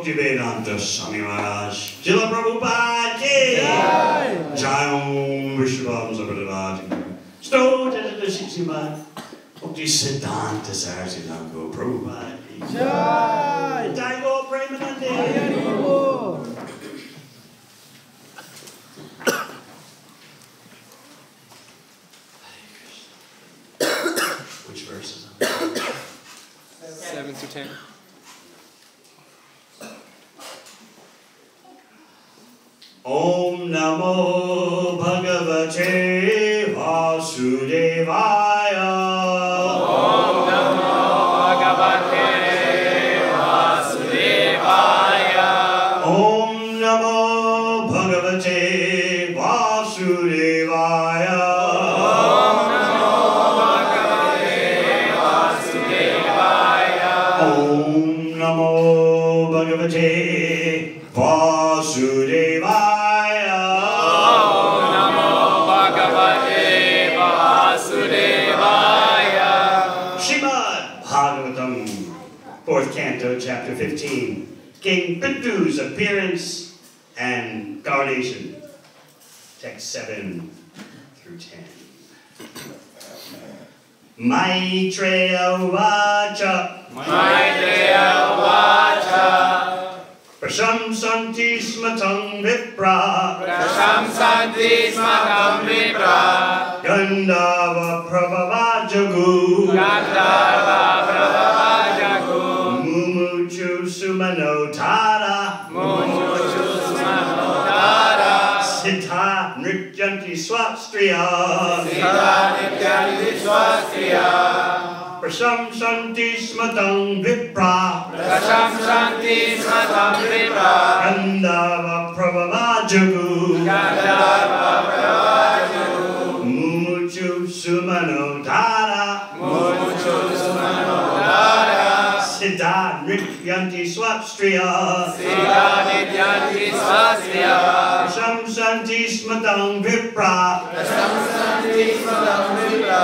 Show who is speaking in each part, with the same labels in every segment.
Speaker 1: Bhaktivedanta Swami Srila Prabhupada ki Jai Om Vishvam Sabradarajan Sto Jai Shiksimad Bhaktivedanta Sarasilango Prabhupada ki Jai Jai Go Premanande. Which verse is it?
Speaker 2: 7 to 10.
Speaker 1: Om Namo Bhagavate Vasudevaya.
Speaker 2: Om Namo Bhagavate Vasudevaya.
Speaker 1: Om Namo Bhagavate Vasudevaya.
Speaker 2: Om Namo Bhagavate Vasudevaya.
Speaker 1: Om Namo Bhagavate Vasudevaya. Śrīmad Bhāgavatam, 4th Canto, Chapter 15, King Prithu's appearance and coronation, text 7 through 10. Maitreya Vacha.
Speaker 2: Maitreya Vacha.
Speaker 1: Prashamsanti smatam vipra.
Speaker 2: Prashamsanti smatam vipra.
Speaker 1: Gandhava prabhava jagu.
Speaker 2: Gandhava prabhava jagu.
Speaker 1: Mumuchu sumanotara.
Speaker 2: Mumuchu sumanotara.
Speaker 1: Siddha nrityanti swastriya.
Speaker 2: Siddha nrityanti swastriya.
Speaker 1: Prashamsanti smatam vipra.
Speaker 2: Prashamsanti smatam vipra.
Speaker 1: Gandhava prabhava jagu.
Speaker 2: Gandhava prabhava jagu.
Speaker 1: Mumuchu sumanotara.
Speaker 2: Mumuchu sumanotara.
Speaker 1: Siddha nrityanti swastriya.
Speaker 2: Siddha nrityanti swastriya.
Speaker 1: Prashamsanti smatam vipra.
Speaker 2: Prashamsanti smatam vipra.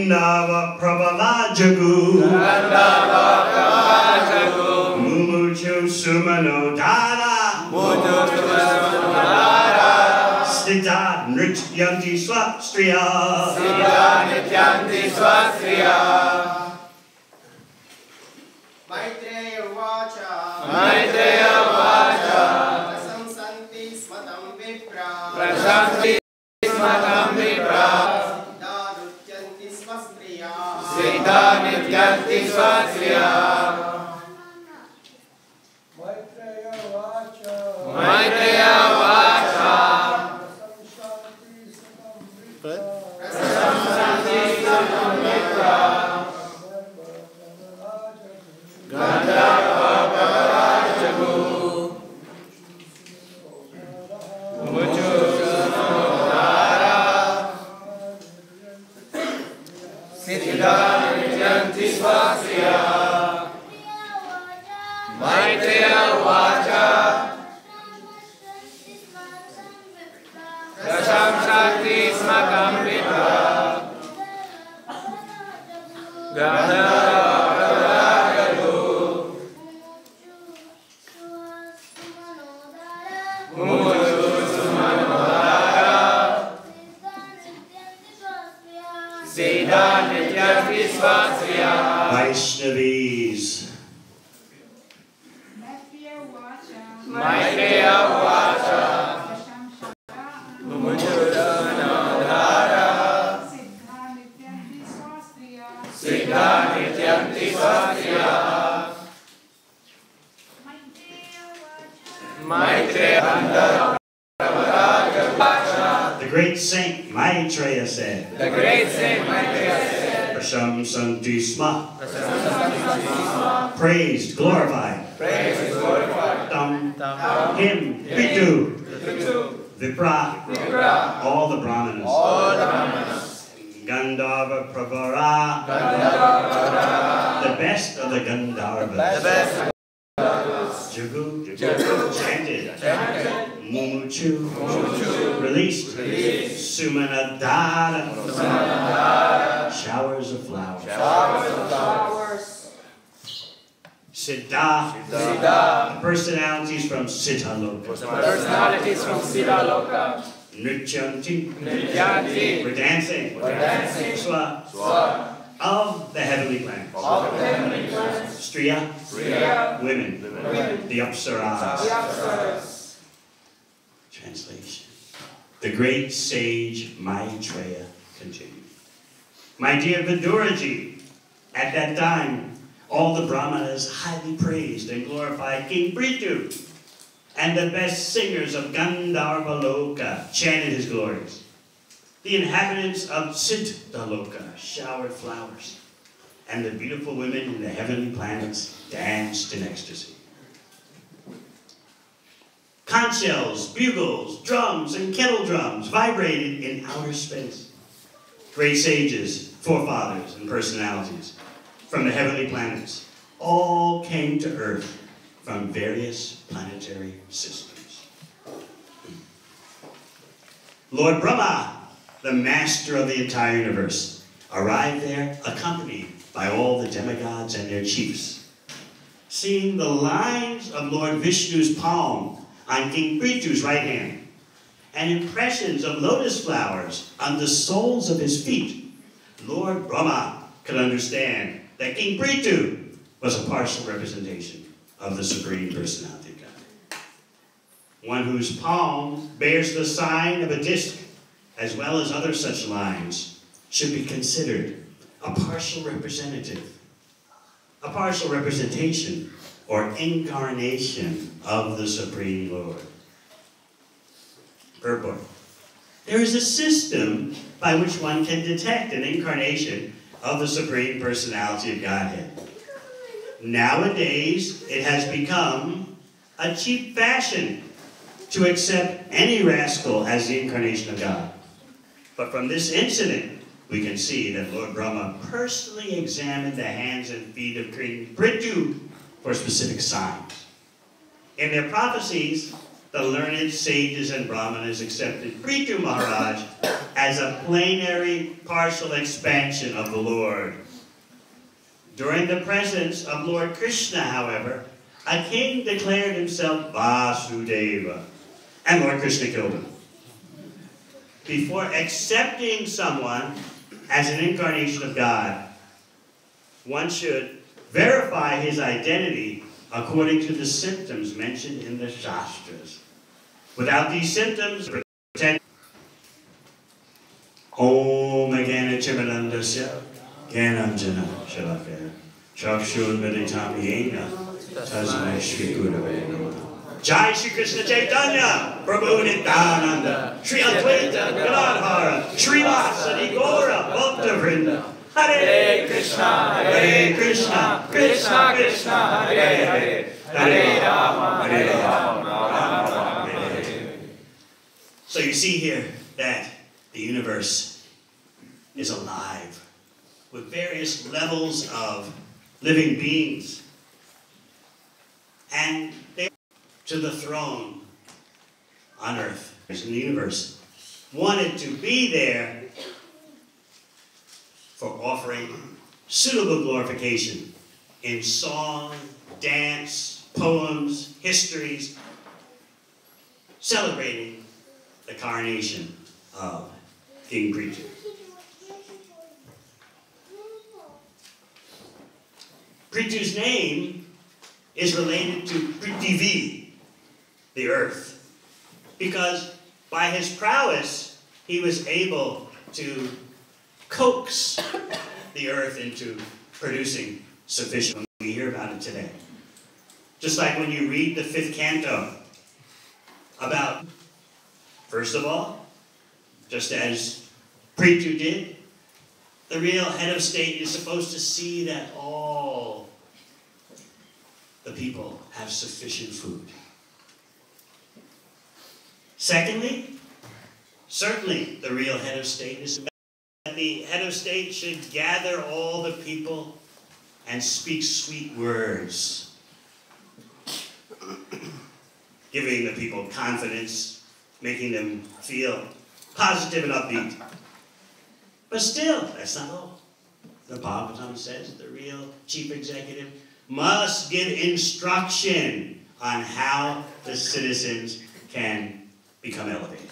Speaker 1: Gandhava Prabhavajagu Mumuchu Sumano Dara Stita Nrityanti Swastriya
Speaker 3: Maitreya Vacha Prasamsanti Smatam Vipra Darutyanti Swastriya
Speaker 2: Maitreya Vacha Prasamsanti Smatam Vipra Gandhava Prabhavajagu Muchu Sumanodara Siddhanityanti Swastriya Maitreya Vacha Prasamsanti Smatam Vipra Gandhava
Speaker 1: Vaishnavis.
Speaker 2: Maitreya Vacha Mumuchuranodara Siddhanityanti Swastriya Maitreya Vacha.
Speaker 1: The great saint Maitreya said,
Speaker 2: The great saint Maitreya said,
Speaker 1: Prasamsanti Sma. Praised, glorified.
Speaker 2: Praise is glorified.
Speaker 1: Him, Pitu, Vipra, all the Brahmanas. Gandhava Prabhara, the best of the Gandharvas. Jagu, chanted. Mumuchu, released. Sumanadara, showers of flowers. Siddha, the personalities from Siddha Loka. Nrityanti, we're dancing. Swa, of the heavenly planet. Striya, women. The Apsaras. Translation. The great sage Maitreya continued. My dear Viduraji, at that time, all the Brahmanas highly praised and glorified King Prithu, and the best singers of Gandharva-loka chanted his glories. The inhabitants of Siddha-loka showered flowers, and the beautiful women in the heavenly planets danced in ecstasy. Conch shells, bugles, drums, and kettle drums vibrated in outer space. Great sages, forefathers, and personalities from the heavenly planets all came to Earth from various planetary systems. Lord Brahma, the master of the entire universe, arrived there accompanied by all the demigods and their chiefs. Seeing the lines of Lord Vishnu's palm on King Prithu's right hand, and impressions of lotus flowers on the soles of his feet, Lord Brahma could understand that King Prithu was a partial representation of the Supreme Personality of God. One whose palm bears the sign of a disc, as well as other such lines, should be considered a partial representative, a partial representation or incarnation of the Supreme Lord. Purport. There is a system by which one can detect an incarnation of the Supreme Personality of Godhead. Nowadays, it has become a cheap fashion to accept any rascal as the incarnation of God. But from this incident, we can see that Lord Brahma personally examined the hands and feet of King Prithu for specific signs. In their prophecies, the learned sages and brahmanas accepted Prithu Maharaj as a plenary partial expansion of the Lord. During the presence of Lord Krishna, however, a king declared himself Vasudeva, and Lord Krishna killed him. Before accepting someone as an incarnation of God, one should verify his identity according to the symptoms mentioned in the Shastras. Without these symptoms, pretend Om Agana Chimadandasya Gananjana Shalakaya Chakshun Meditami Yena Tasmai Shri Gurave Namaha. Jai Shri Krishna Chaitanya Prabhu Nityananda Shri Advaita Gadadhara Srivasadi Gaura Bhaktivinoda Hare Krishna, Hare Krishna, Krishna Krishna, Hare Hare, Hare Rama, Hare Rama, Rama Rama, Hare Hare. So you see here that the universe is alive with various levels of living beings, and they are to the throne on earth in the universe wanted to be there for offering suitable glorification in song, dance, poems, histories, celebrating the coronation of King Prithu. Prithu's name is related to Prithivi, the earth, because by his prowess he was able to coax the earth into producing sufficient. We hear about it today. Just like when you read the 5th canto about, first of all, just as Prithu did, the real head of state is supposed to see that all the people have sufficient food. Secondly, certainly the real head of state is that the head of state should gather all the people and speak sweet words, giving the people confidence, making them feel positive and upbeat. But still, that's not all. The Bhagavatam says the real chief executive must give instruction on how the citizens can become elevated.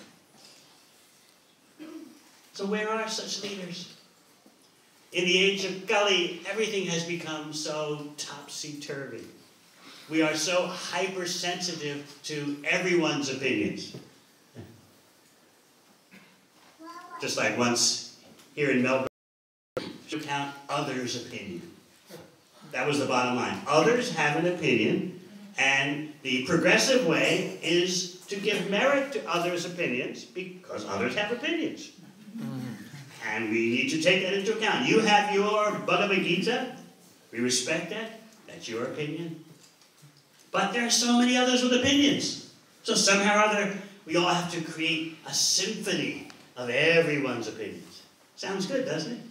Speaker 1: So where are such leaders? In the age of Kali, everything has become so topsy-turvy. We are so hypersensitive to everyone's opinions. Just like once here in Melbourne, to count others' opinion. That was the bottom line. Others have an opinion, and the progressive way is to give merit to others' opinions because others have opinions. And we need to take that into account. You have your Bhagavad Gita. We respect that. That's your opinion. But there are so many others with opinions. So somehow or other, we all have to create a symphony of everyone's opinions. Sounds good, doesn't it?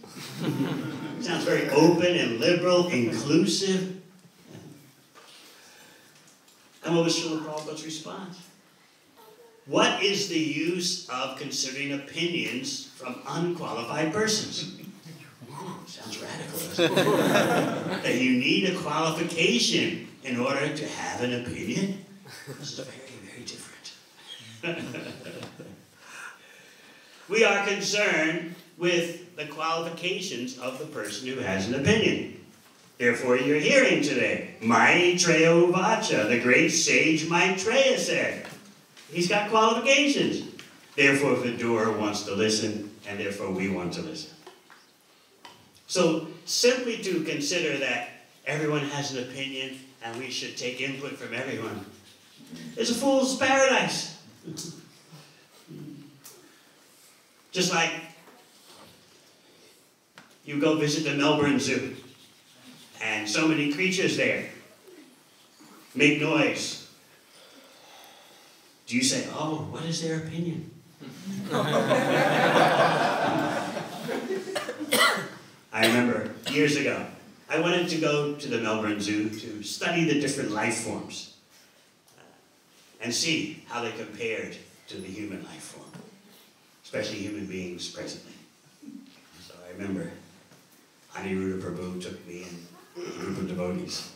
Speaker 1: Sounds very open and liberal, inclusive. And what was Srila Prabhupada's response? What is the use of considering opinions from unqualified persons? Sounds radical, doesn't it? That you need a qualification in order to have an opinion? This is very, very different. We are concerned with the qualifications of the person who has an opinion. Therefore, you're hearing today, Maitreya Uvacha, the great sage Maitreya said. He's got qualifications. Therefore, Vidura wants to listen, and therefore we want to listen. So, simply to consider that everyone has an opinion and we should take input from everyone is a fool's paradise. Just like you go visit the Melbourne Zoo, and so many creatures there make noise. Do you say, oh, what is their opinion? I remember years ago, I wanted to go to the Melbourne Zoo to study the different life forms. and see how they compared to the human life form, especially human beings presently. So I remember Aniruddha Prabhu took me and a group of devotees,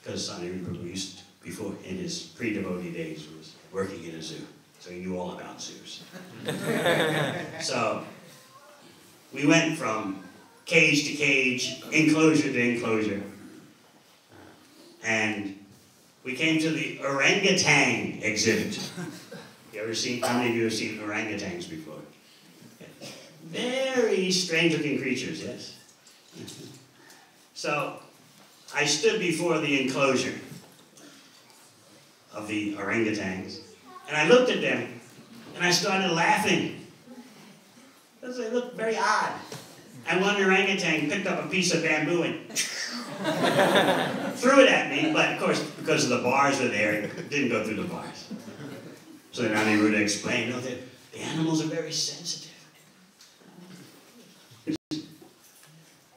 Speaker 1: because Aniruddha Prabhu used to, before, in his pre-devotee days, was working in a zoo, so he knew all about zoos. So we went from cage to cage, enclosure to enclosure, and we came to the orangutan exhibit. You ever seen, how many of you have seen orangutans before? Very strange-looking creatures, yes? So I stood before the enclosure of the orangutans, and I looked at them, and I started laughing, because they looked very odd. And one orangutan picked up a piece of bamboo and threw it at me, but of course, because of the bars were there, it didn't go through the bars. So then Aniruddha explained, no, the animals are very sensitive.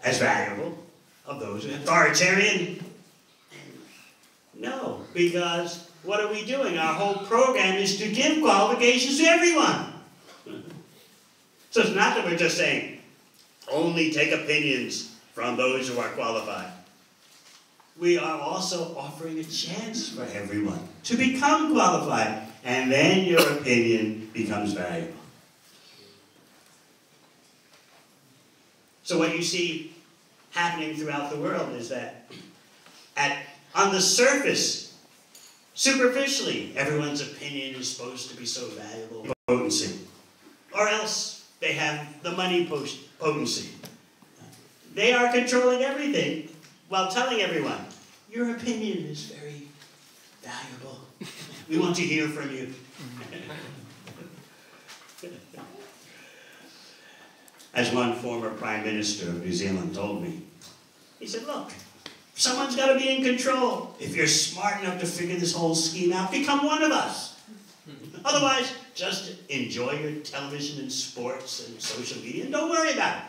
Speaker 1: As valuable of those who are authoritarian? No, because what are we doing? Our whole program is to give qualifications to everyone. So it's not that we're just saying, only take opinions from those who are qualified. We are also offering a chance for everyone to become qualified, and then your opinion becomes valuable. So what you see happening throughout the world is that on the surface, superficially, everyone's opinion is supposed to be so valuable, potency, or else they have the money potency. They are controlling everything while telling everyone, your opinion is very valuable. We want to hear from you. As one former Prime Minister of New Zealand told me, he said, look, someone's got to be in control. If you're smart enough to figure this whole scheme out, become one of us. Otherwise, just enjoy your television and sports and social media and don't worry about it.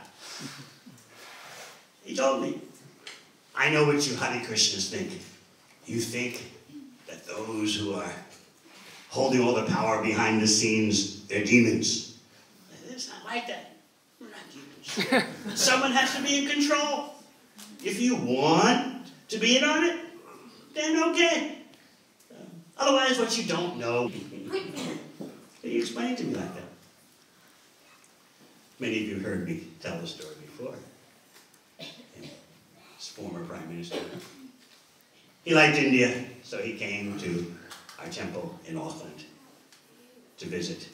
Speaker 1: He told me, I know what you Hare Krishnas think. You think that those who are holding all the power behind the scenes, they're demons. It's not like that. We're not demons. Someone has to be in control. If you want to be in on it, then okay. Otherwise, what you don't know, can you explain to me like that? Many of you heard me tell the story before. His former Prime Minister. He liked India, so he came to our temple in Auckland to visit.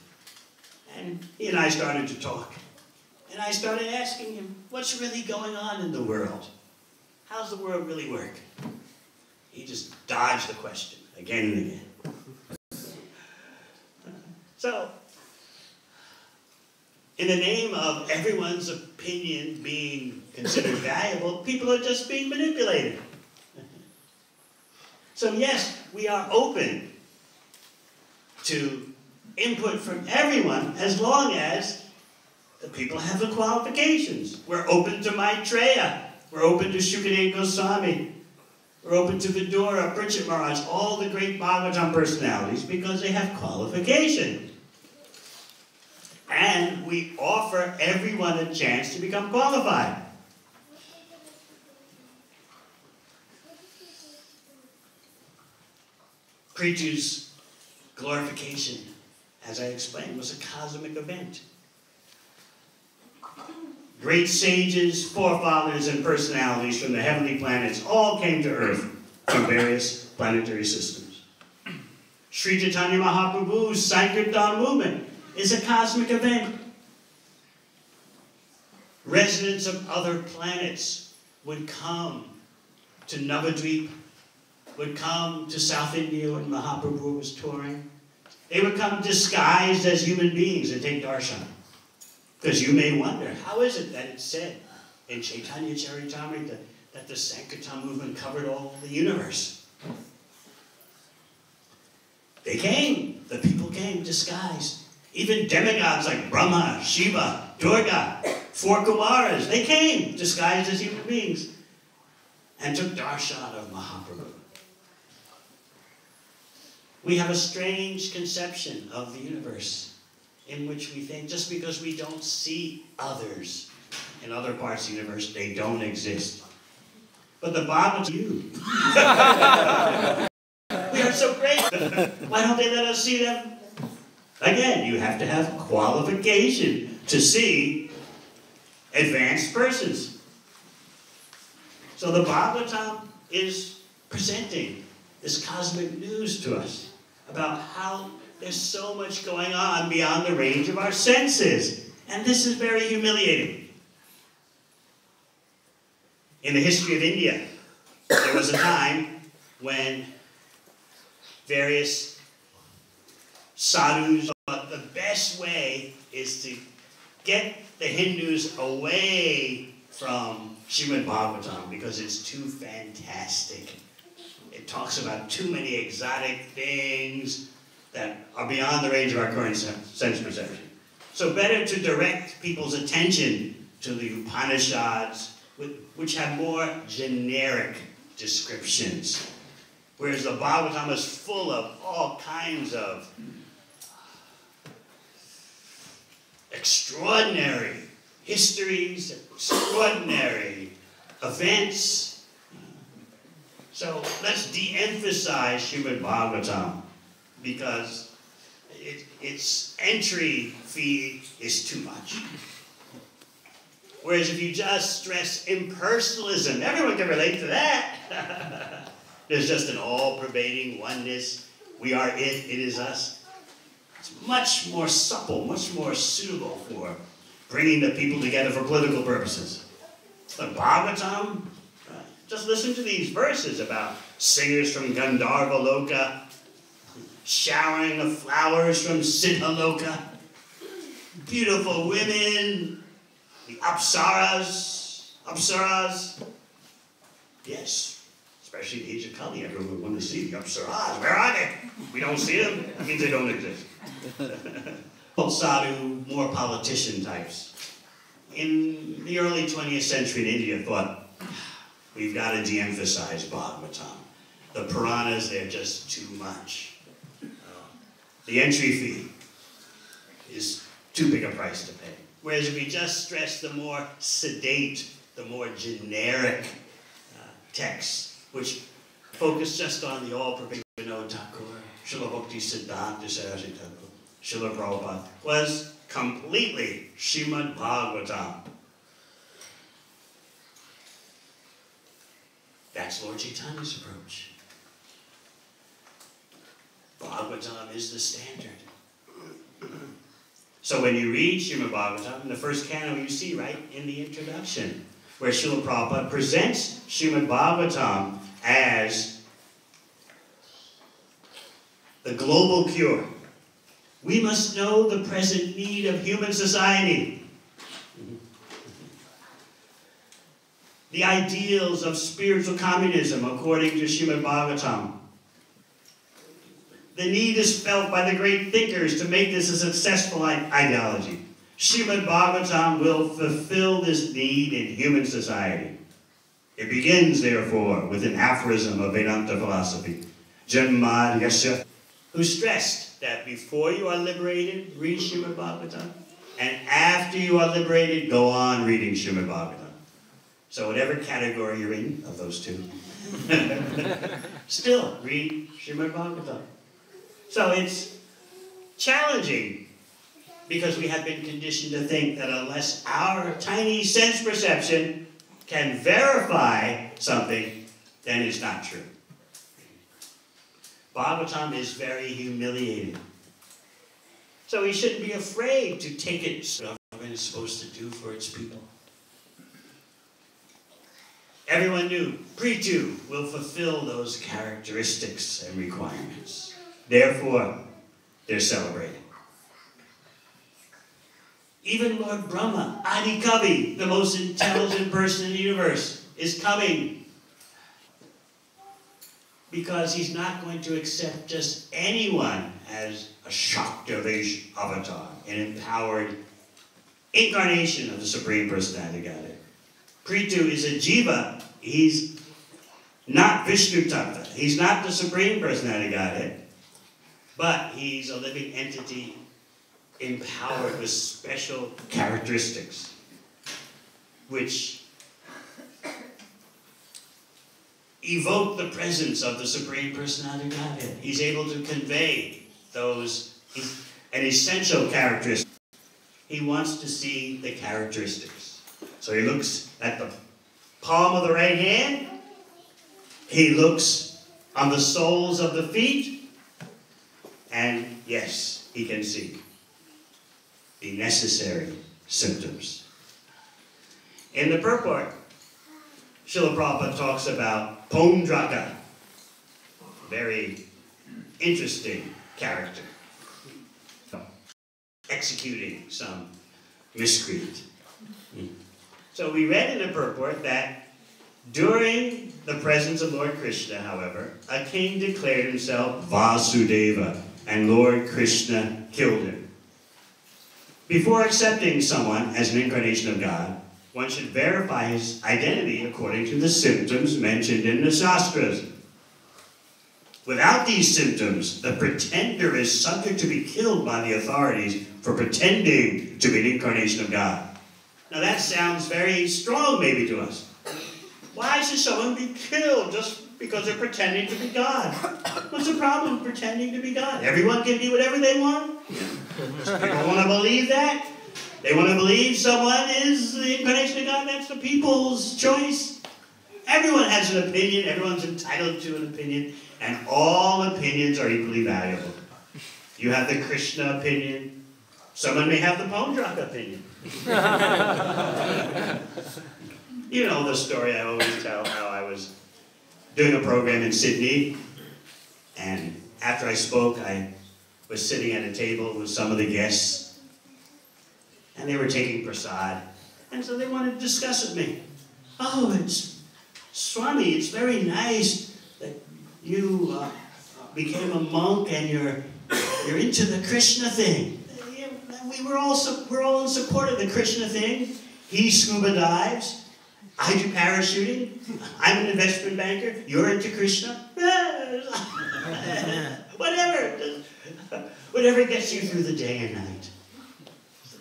Speaker 1: And he and I started to talk. And I started asking him, what's really going on in the world? How's the world really work? He just dodged the question again and again. So, in the name of everyone's opinion being considered valuable, people are just being manipulated. So yes, we are open to input from everyone as long as the people have the qualifications. We're open to Maitreya. We're open to Shukadeva Goswami. We're open to Vidura, Pritchett Maharaj, all the great Bhagavatam personalities because they have qualification. And we offer everyone a chance to become qualified. Preacher's glorification, as I explained, was a cosmic event. Great sages, forefathers, and personalities from the heavenly planets all came to Earth from various planetary systems. Sri Chaitanya Mahaprabhu's Sankirtan movement is a cosmic event. Residents of other planets would come to Navadvip, would come to South India when Mahaprabhu was touring. They would come disguised as human beings and take darshan. Because you may wonder, how is it that it's said in Chaitanya Charitamrita that the Sankirtan movement covered all the universe? They came. The people came disguised. Even demigods like Brahma, Shiva, Durga, 4 Kumaras, they came disguised as human beings and took darshan of Mahaprabhu. We have a strange conception of the universe in which we think just because we don't see others in other parts of the universe, they don't exist. But the Bhagavatam, you. We are so great. Why don't they let us see them? Again, you have to have qualification to see advanced persons. So the Bhagavatam is presenting this cosmic news to us about how there's so much going on beyond the range of our senses. And this is very humiliating. In the history of India, there was a time when various sadhus thought the best way is to get the Hindus away from Śrīmad Bhāgavatam because it's too fantastic. It talks about too many exotic things that are beyond the range of our current sense perception. So better to direct people's attention to the Upanishads, which have more generic descriptions. Whereas the Bhagavatam is full of all kinds of extraordinary histories, extraordinary events. So let's de-emphasize Śrīmad Bhāgavatam because its entry fee is too much. Whereas if you just stress impersonalism, everyone can relate to that. There's just an all-pervading oneness. We are it, it is us. It's much more supple, much more suitable for bringing the people together for political purposes. But Bhagavatam, just listen to these verses about singers from Gandharva Loka, showering of flowers from Siddha Loka, beautiful women, the apsaras, yes, especially in the age of Kali, everyone would want to see the apsaras. Where are they? We don't see them. That means they don't exist. Sadhu, more politician types. In the early 20th century in India, thought, we've got to de-emphasize Bhagavatam. The Puranas, they're just too much. The entry fee is too big a price to pay. Whereas if we just stress the more sedate, the more generic texts, which focus just on the all-pervading Vinod Thakur, Srila Bhaktisiddhanta Saraswati Thakur, Srila Prabhupada, was completely Śrīmad Bhāgavatam. That's Lord Chaitanya's approach. Bhagavatam is the standard. So when you read Śrīmad Bhāgavatam, in the first canto you see right in the introduction, where Srila Prabhupada presents Śrīmad Bhāgavatam as the global cure. We must know the present need of human society. The ideals of spiritual communism according to Śrīmad Bhāgavatam. The need is felt by the great thinkers to make this a successful ideology. Śrīmad Bhāgavatam will fulfill this need in human society. It begins, therefore, with an aphorism of Vedanta philosophy, Janmad Yasha, who stressed that before you are liberated, read Śrīmad Bhāgavatam, and after you are liberated, go on reading Śrīmad Bhāgavatam. So whatever category you're in of those two, still read Śrīmad Bhāgavatam. So it's challenging because we have been conditioned to think that unless our tiny sense perception can verify something, then it's not true. Bhagavatam is very humiliating. So we shouldn't be afraid to take it what the government is supposed to do for its people. Everyone knew Prithu will fulfill those characteristics and requirements. Therefore, they're celebrating. Even Lord Brahma, Adi Kavi, the most intelligent person in the universe, is coming. Because he's not going to accept just anyone as a Shaktavesh avatar, an empowered incarnation of the Supreme Personality of Godhead. Prithu is a jiva. He's not Vishnu Tattva. He's not the Supreme Personality of Godhead. But he's a living entity empowered with special characteristics, which evoke the presence of the Supreme Personality of Godhead. He's able to convey those, an essential characteristic. He wants to see the characteristics. So he looks at the palm of the right hand. He looks on the soles of the feet. And yes, he can see the necessary symptoms. In the purport, Srila Prabhupada talks about Paundraka, very interesting character, executing some miscreant. So we read in the purport that during the presence of Lord Krishna, however, a king declared himself Vasudeva, and Lord Krishna killed him. Before accepting someone as an incarnation of God, one should verify his identity according to the symptoms mentioned in the Shastras. Without these symptoms, the pretender is subject to be killed by the authorities for pretending to be an incarnation of God. Now that sounds very strong maybe to us. Why should someone be killed just because they're pretending to be God? What's the problem with pretending to be God? Everyone can be whatever they want. People want to believe that. They want to believe someone is the incarnation of God. That's the people's choice. Everyone has an opinion. Everyone's entitled to an opinion. And all opinions are equally valuable. You have the Krishna opinion. Someone may have the Paundraka opinion. You know the story I always tell, how I was doing a program in Sydney, and after I spoke, I was sitting at a table with some of the guests, and they were taking prasad, and so they wanted to discuss with me. Oh, it's Swami, it's very nice that you became a monk and you're into the Krishna thing. We're all in support of the Krishna thing. He scuba dives. I do parachuting. I'm an investment banker. You're into Krishna. Whatever gets you through the day and night.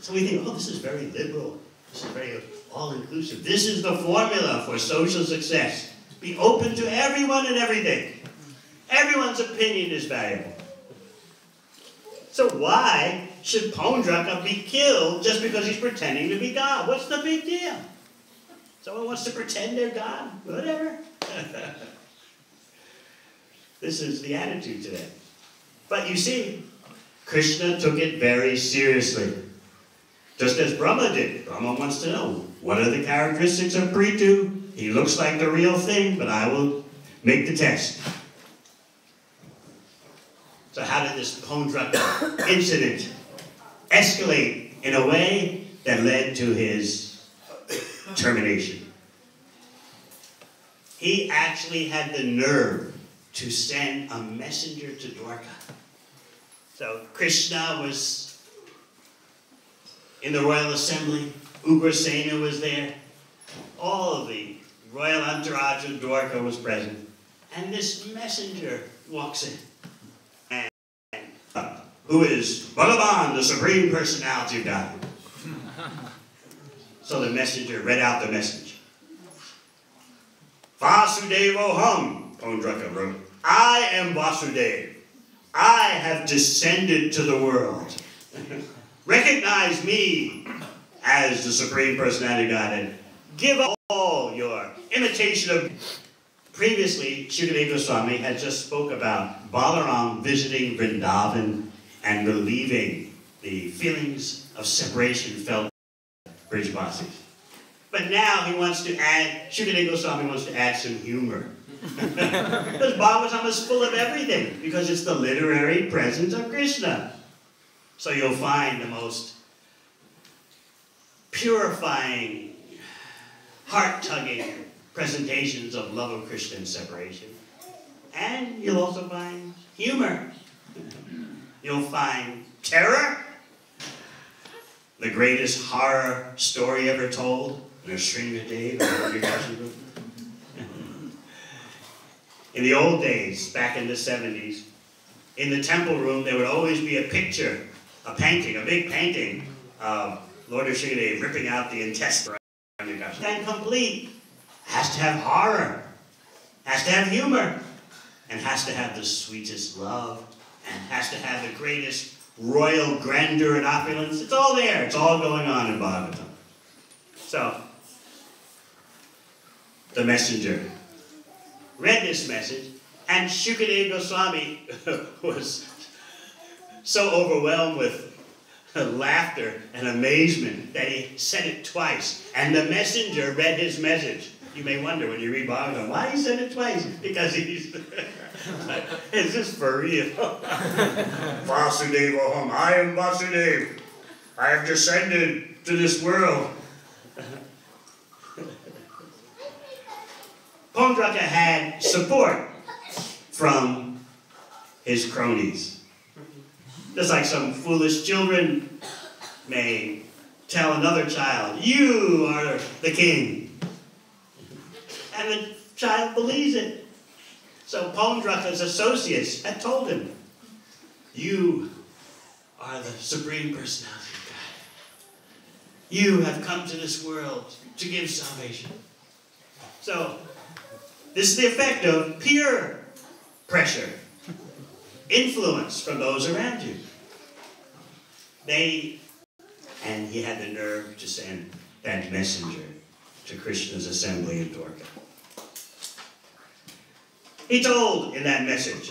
Speaker 1: So we think, oh, this is very liberal. This is very all-inclusive. This is the formula for social success. Be open to everyone and everything. Everyone's opinion is valuable. So why should Paundraka be killed just because he's pretending to be God? What's the big deal? Someone wants to pretend they're God? Whatever. This is the attitude today. But you see, Krishna took it very seriously. Just as Brahma did. Brahma wants to know, what are the characteristics of Prithu? He looks like the real thing, but I will make the test. So how did this Paundraka incident escalate in a way that led to his termination? He actually had the nerve to send a messenger to Dwarka. So Krishna was in the royal assembly. Ugrasena was there. All of the royal entourage of Dwarka was present. And this messenger walks in. Who is Bhagavan, the Supreme Personality of God. So the messenger read out the message. Vasudevoham, Paundraka wrote. I am Vasudeva. I have descended to the world. Recognize me as the Supreme Personality of God and give up all your imitation of... Previously, Śrīmad Swami had just spoke about Balaram visiting Vrindavan and relieving the feelings of separation felt by Brijvasis. But now he wants to add, Śrīmad Goswami wants to add some humor. Because Bhagavatam is full of everything, because it's the literary presence of Krishna. So you'll find the most purifying, heart-tugging presentations of love of Krishna and separation. And you'll also find humor. You'll find terror, the greatest horror story ever told, in the old days, back in the 70s, in the temple room, there would always be a picture, a painting, a big painting of Lord Srikade ripping out the intestine. And complete. Has to have horror, has to have humor, and has to have the sweetest love, and has to have the greatest royal grandeur and opulence. It's all there. It's all going on in Bhagavatam. So, the messenger read this message, and Śrīmad Goswami was so overwhelmed with laughter and amazement that he said it twice. And the messenger read his message. You may wonder when you read Bhagavatam, why he said it twice? Because he's, is this for real? Vasudevaham, I am Vasudeva. I have descended to this world. Paundraka had support from his cronies. Just like some foolish children may tell another child, you are the king. And the child believes it. So Paundraka's associates had told him, you are the Supreme Personality of God. You have come to this world to give salvation. So this is the effect of peer pressure, influence from those around you. And he had the nerve to send that messenger to Krishna's assembly in Dwarka. He told in that message,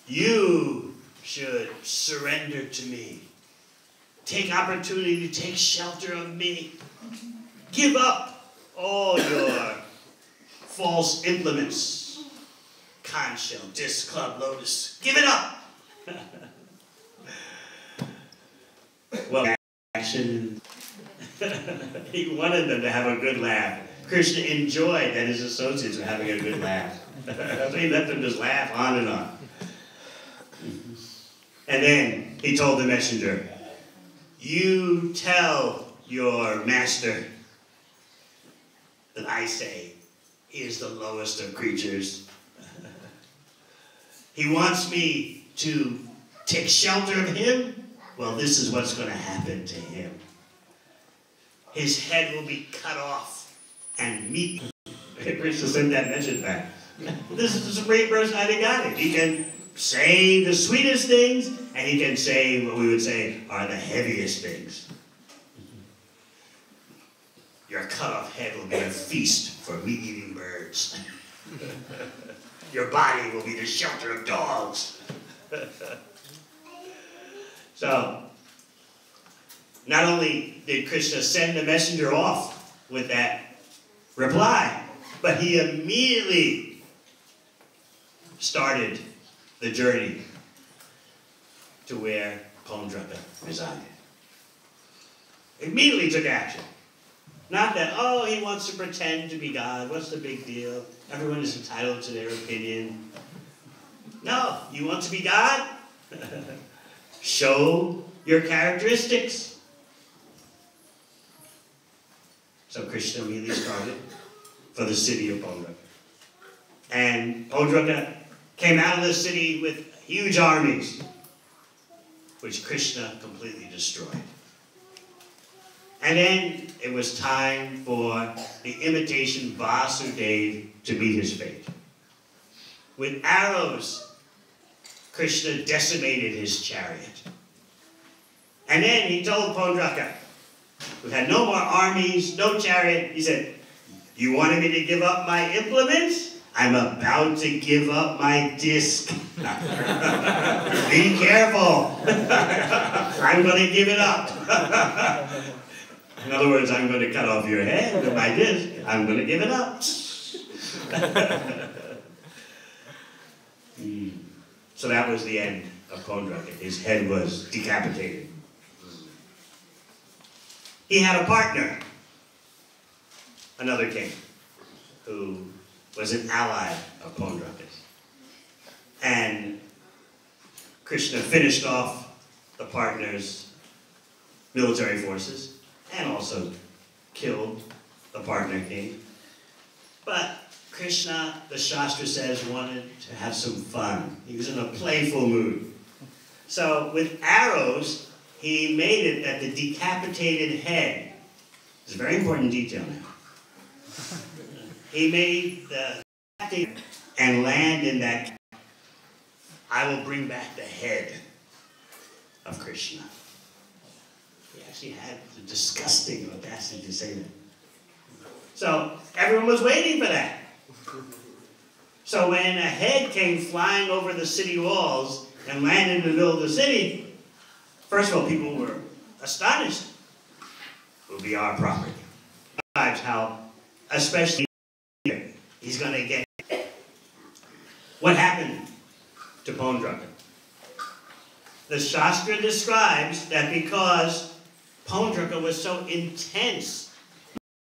Speaker 1: you should surrender to me. Take opportunity to take shelter of me. Give up all your false implements. Conch shell, disc, club, lotus. Give it up. Well, action. He wanted them to have a good laugh. Krishna enjoyed that his associates were having a good laugh. So he let them just laugh on and on. And then he told the messenger, you tell your master that I say he is the lowest of creatures. He wants me to take shelter of him. Well, this is what's going to happen to him. His head will be cut off and meat. Krishna sent that message back. This is the Supreme Personality of Godhead. He can say the sweetest things, and he can say what we would say are the heaviest things. Your cut-off head will be a feast for meat-eating birds. Your body will be the shelter of dogs. So, not only did Krishna send the messenger off with that reply, but he immediately started the journey to where Paundraka resided. Immediately took action. Not that, oh, he wants to pretend to be God. What's the big deal? Everyone is entitled to their opinion. No, you want to be God? Show your characteristics. So Krishna immediately started for the city of Paundraka. And Paundraka came out of the city with huge armies, which Krishna completely destroyed. And then it was time for the imitation Vasudeva to meet his fate. With arrows, Krishna decimated his chariot. And then he told Paundraka, who had no more armies, no chariot, he said, you wanted me to give up my implements? I'm about to give up my disc. Be careful. I'm going to give it up. In other words, I'm going to cut off your head with my disc. I'm going to give it up. So that was the end of Paundraka. His head was decapitated. He had a partner, another king, who was an ally of Paundraka's. And Krishna finished off the partner's military forces and also killed the partner king. But Krishna, the Shastra says, wanted to have some fun. He was in a playful mood. So with arrows, he made it that the decapitated head, it's a very important detail now. He made the and land in that, I will bring back the head of Krishna. He actually had the disgusting audacity to say that. So everyone was waiting for that. So when a head came flying over the city walls and landed in the middle of the city, first of all, people were astonished. It will be our property. How, especially here, he's going to get. What happened to Pondraka? The Shastra describes that because Pondraka was so intense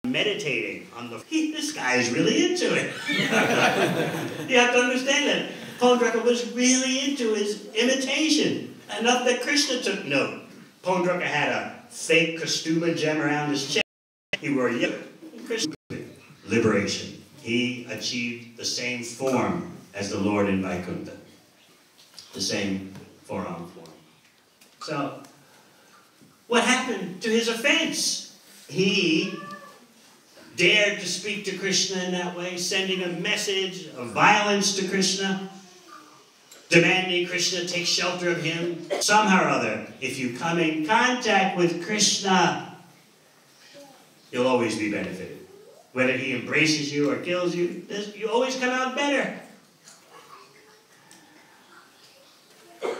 Speaker 1: meditating on the... this guy is really into it. You have to understand that. Pondraka was really into his imitation. Enough that Krishna took note. Pondraka had a fake Kastuma gem around his chest. He wore a Krishna. Liberation. He achieved the same form as the Lord in Vaikuntha. The same forearm form. So, what happened to his offense? He dared to speak to Krishna in that way, sending a message of violence to Krishna, demanding Krishna take shelter of him. Somehow or other, if you come in contact with Krishna, you'll always be benefited. Whether he embraces you or kills you, you always come out better.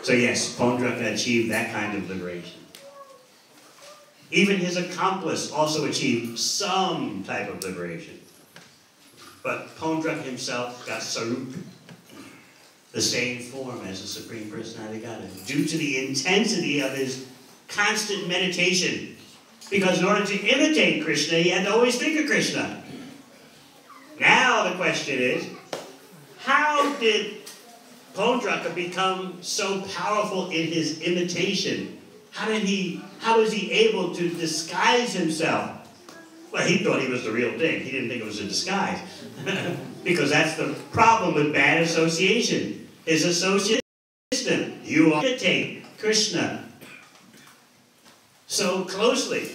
Speaker 1: So yes, Pondraka achieved that kind of liberation. Even his accomplice also achieved some type of liberation. But Pondraka himself got Sarup, the same form as the Supreme Personality Godhead, due to the intensity of his constant meditation. Because in order to imitate Krishna, he had to always think of Krishna. Now the question is, how did Pondraka become so powerful in his imitation? How was he able to disguise himself? Well, he thought he was the real thing. He didn't think it was a disguise. Because that's the problem with bad association. His association, you imitate Krishna so closely.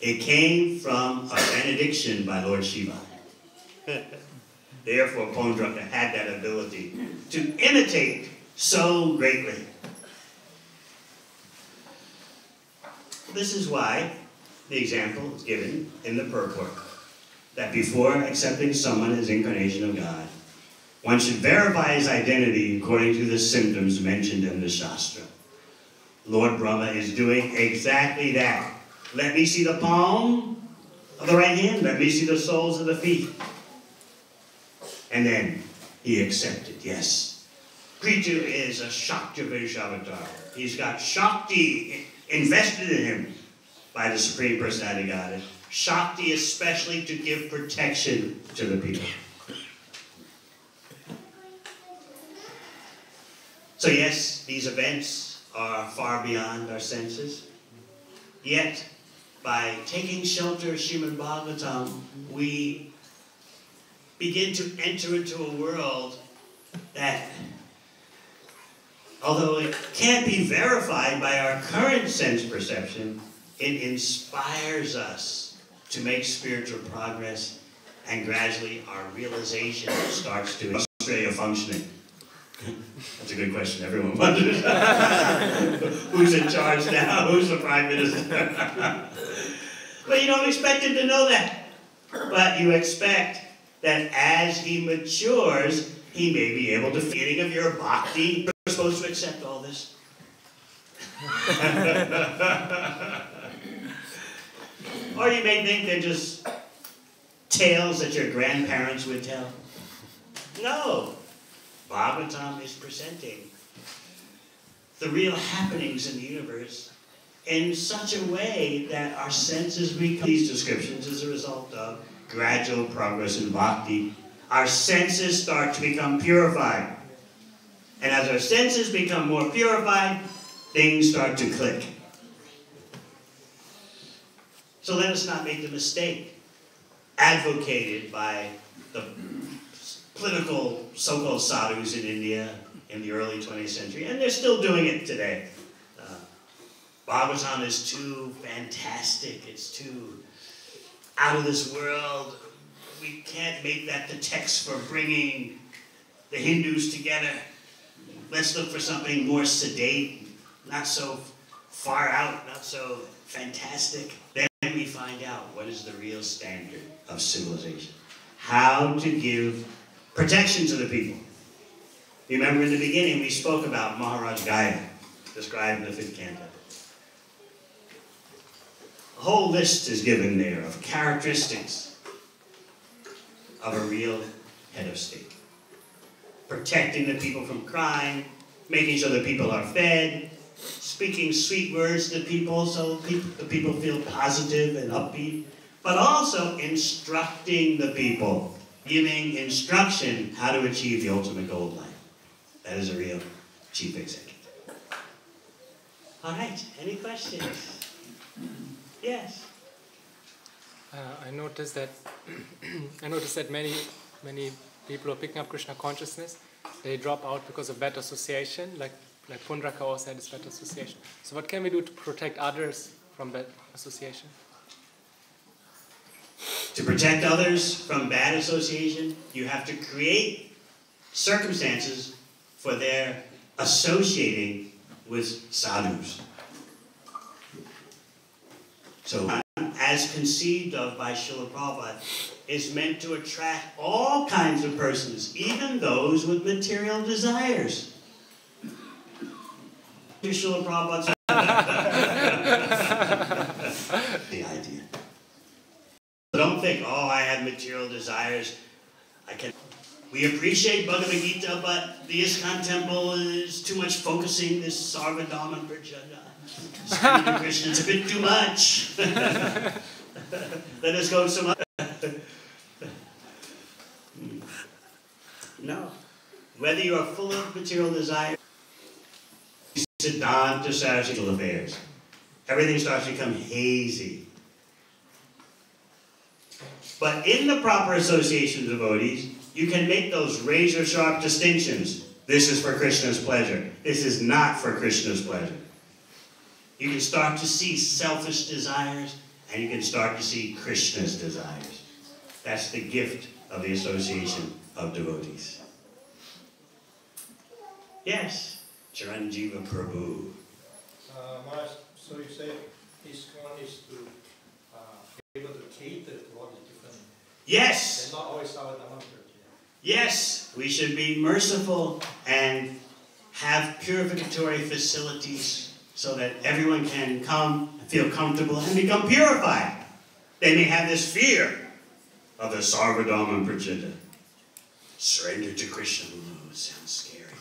Speaker 1: It came from a benediction by Lord Shiva. Therefore, Pondraka had that ability to imitate so greatly. This is why the example is given in the purport that before accepting someone as incarnation of God, one should verify his identity according to the symptoms mentioned in the Shastra. Lord Brahma is doing exactly that. Let me see the palm of the right hand. Let me see the soles of the feet. And then he accepted, yes. Prithu is a Shakti avatar. He's got Shakti invested in him by the Supreme Personality Godhead. Shakti especially to give protection to the people. So yes, these events are far beyond our senses. Yet, by taking shelter of Śrīmad Bhāgavatam, we begin to enter into a world that, although it can't be verified by our current sense perception, it inspires us to make spiritual progress, and gradually our realization starts to Australia functioning. That's a good question. Everyone wonders. Who's in charge now? Who's the Prime Minister? But you don't expect him to know that. But you expect that as he matures, he may be able to feeling of your bhakti. You're supposed to accept all this. Or you may think they're just tales that your grandparents would tell. No. Bhagavatam is presenting the real happenings in the universe in such a way that our senses become these descriptions as a result of gradual progress in bhakti. Our senses start to become purified. And as our senses become more purified, things start to click. So let us not make the mistake advocated by the political so-called sadhus in India in the early 20th century, and they're still doing it today. Bhagavatam is too fantastic, it's too out of this world. We can't make that the text for bringing the Hindus together. Let's look for something more sedate, not so far out, not so fantastic. Then we find out what is the real standard of civilization. How to give protection to the people. Remember in the beginning we spoke about Maharaj Gaya, described in the 5th canto. A whole list is given there of characteristics of a real head of state. Protecting the people from crime, making sure the people are fed, speaking sweet words to people so the people feel positive and upbeat, but also instructing the people, giving instruction how to achieve the ultimate goal of life. That is a real chief executive. All right, any questions? Yes.
Speaker 4: I noticed that many people who are picking up Krishna consciousness, they drop out because of bad association, like Pundraka also had this bad association. So what can we do to protect others from bad association?
Speaker 1: To protect others from bad association, you have to create circumstances for their associating with sadhus. So, as conceived of by Srila Prabhupada, is meant to attract all kinds of persons, even those with material desires. Srila Prabhupada the idea. Don't think, oh, I have material desires. We appreciate Bhagavad Gita, but the ISKCON temple is too much focusing this Sarvadharma Prajana. Krishna, it's a bit too much. Let us go some other. No. Whether you are full of material desire, Siddhanta Saraswati affairs, everything starts to become hazy. But in the proper association of devotees, you can make those razor-sharp distinctions. This is for Krishna's pleasure. This is not for Krishna's pleasure. You can start to see selfish desires, and you can start to see Krishna's desires. That's the gift of the association of devotees. Yes, Chiranjiva Prabhu.
Speaker 5: Maharaj, so you say ISKCON is to be able to cater to all the different...
Speaker 1: Yes!
Speaker 5: They're not always our Dhamma.
Speaker 1: Yes, we should be merciful and have purificatory facilities so that everyone can come, feel comfortable, and become purified. They may have this fear of the Sarvadharma Prajita. Surrender to Krishna. Ooh, it sounds scary.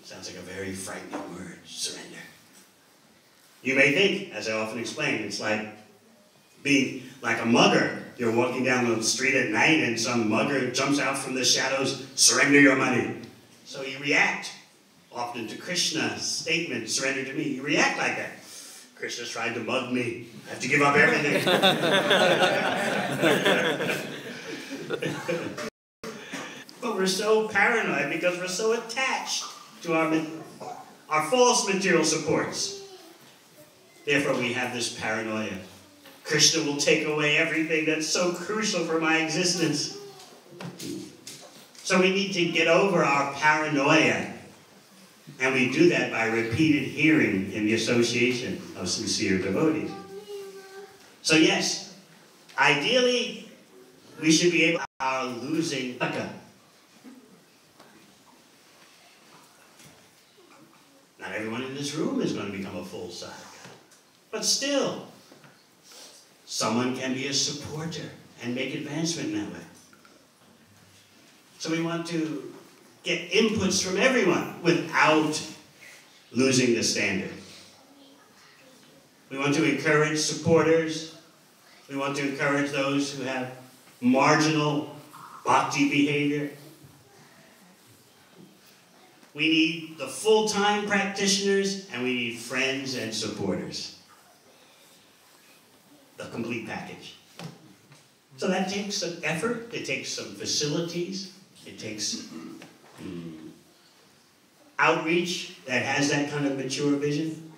Speaker 1: Sounds like a very frightening word, surrender. You may think, as I often explain, it's like being like a mugger. You're walking down the street at night and some mugger jumps out from the shadows, surrender your money. So you react often to Krishna's statement, surrender to me. You react like that. Krishna's trying to mug me. I have to give up everything. But we're so paranoid because we're so attached to our false material supports. Therefore we have this paranoia. Krishna will take away everything that's so crucial for my existence. So we need to get over our paranoia. And we do that by repeated hearing in the association of sincere devotees. So yes, ideally, we should be able to our losing sadhaka. Not everyone in this room is going to become a full sadhaka. But still, someone can be a supporter and make advancement in that way. So we want to get inputs from everyone without losing the standard. We want to encourage supporters. We want to encourage those who have marginal bhakti behavior. We need the full-time practitioners, and we need friends and supporters. The complete package. So that takes some effort, it takes some facilities, it takes outreach that has that kind of mature vision.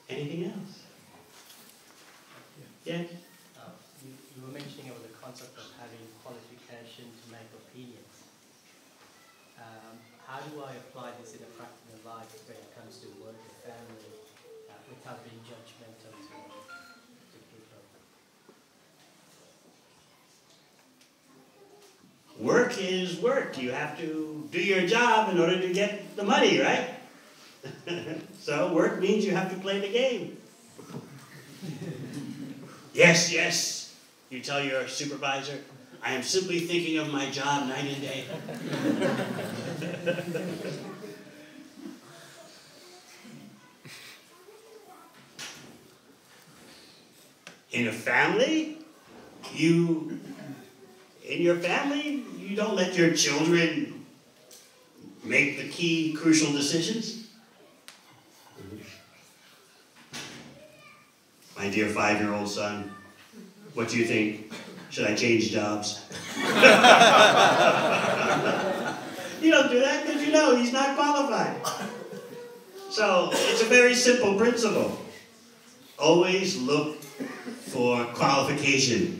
Speaker 1: Anything else? Yeah?
Speaker 6: You were mentioning about the concept of having qualification to make opinions. How do I apply this in a practical life when it comes to work and family without being judgmental to people?
Speaker 1: Work is work. You have to do your job in order to get the money, right? So work means you have to play the game. Yes, yes. You tell your supervisor, I am simply thinking of my job night and day. In a family, you don't let your children make the key, crucial decisions. My dear 5-year-old son, what do you think? Should I change jobs? You don't do that because you know he's not qualified. So it's a very simple principle. Always look for qualification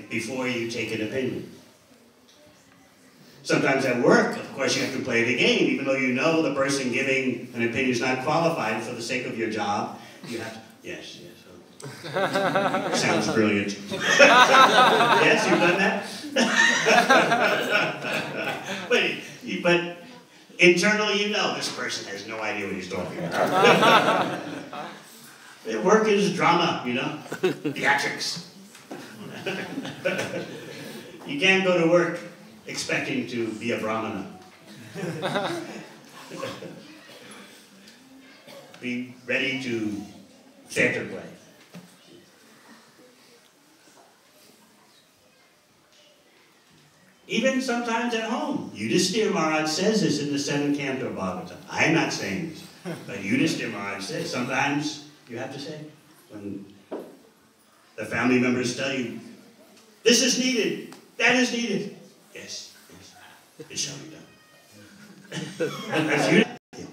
Speaker 1: before you take an opinion. Sometimes at work, of course, you have to play the game. Even though you know the person giving an opinion is not qualified for the sake of your job, you have to, yes. Sounds brilliant. Yes, you've done that? but internally, you know this person has no idea what he's talking about. Work is drama, you know, theatrics. You can't go to work expecting to be a brahmana. Be ready to theater play. Even sometimes at home. Yudhisthira Maharaj says this in the 7th canto of Bhagavatam. I am not saying this, but Yudhisthira Maharaj says sometimes you have to say, when the family members tell you, this is needed, that is needed. Yes, it shall be done.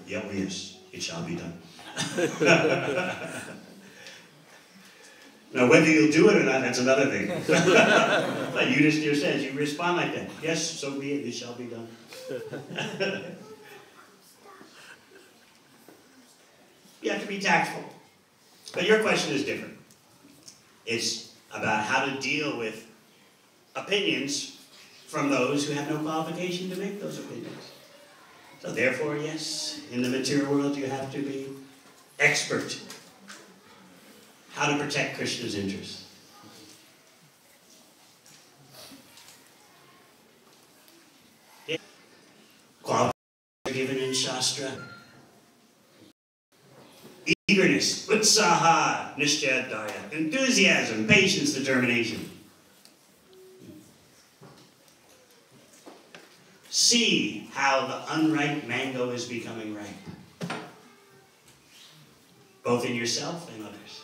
Speaker 1: Yes, it shall be done. Now, whether you'll do it or not, that's another thing. But Yudhisthira says, you respond like that. Yes, so be it, it shall be done. You have to be tactful. But your question is different. It's about how to deal with opinions from those who have no qualification to make those opinions. So therefore, yes, in the material world you have to be expert. How to protect Krishna's interests. Qualifications are given in Shastra. Eagerness, utsaha, nishchayadaya, enthusiasm, patience, determination. See how the unripe mango is becoming ripe, both in yourself and others.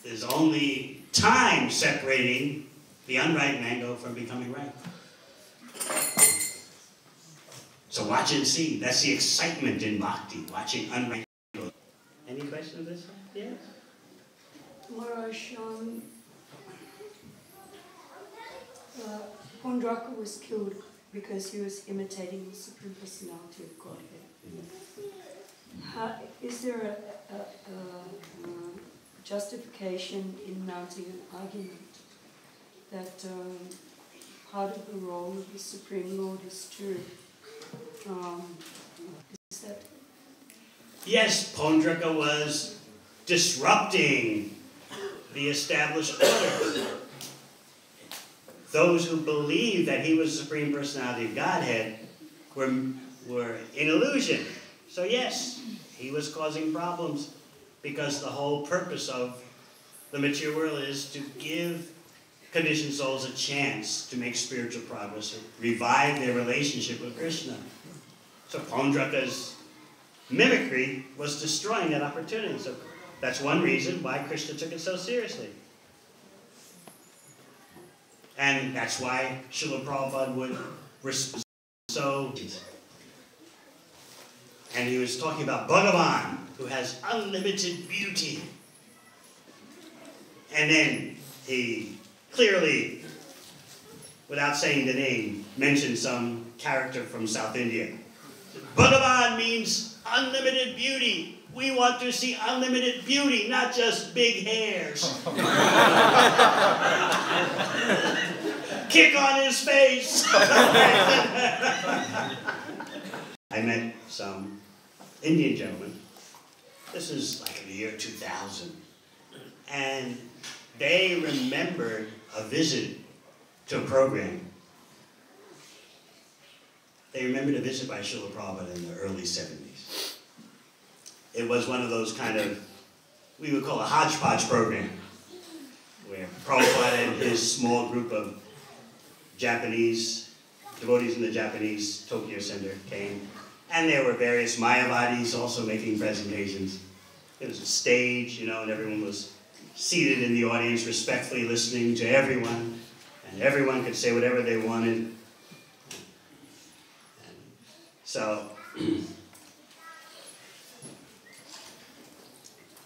Speaker 1: There's only time separating the unripe mango from becoming ripe. So watch and see. That's the excitement in bhakti, watching unripe mango. Any question of this? Yes?
Speaker 7: Maharaj, Pundaka was killed because he was imitating the Supreme Personality of Godhead. Is there a justification in mounting an argument that part of the role of the Supreme Lord is to is that?
Speaker 1: Yes, Pundraka was disrupting the established order. Those who believed that he was the Supreme Personality of Godhead were in illusion. So yes, he was causing problems because the whole purpose of the material world is to give conditioned souls a chance to make spiritual progress, revive their relationship with Krishna. So Pundraka's mimicry was destroying that opportunity. So that's one reason why Krishna took it so seriously. And that's why Srila Prabhupada would respond so. And he was talking about Bhagavan, who has unlimited beauty. And then he clearly, without saying the name, mentioned some character from South India. Bhagavan means unlimited beauty. We want to see unlimited beauty, not just big hairs. Kick on his face. I met some Indian gentlemen. This is like in the year 2000. And they remembered a visit to a program. They remembered a visit by Srila Prabhupada in the early 70s. It was one of those kind of, we would call a hodgepodge program, where Prabhupada and his small group of Japanese devotees in the Japanese Tokyo Center came. And there were various Mayavadis also making presentations. It was a stage, you know, and everyone was seated in the audience, respectfully listening to everyone. And everyone could say whatever they wanted. And so,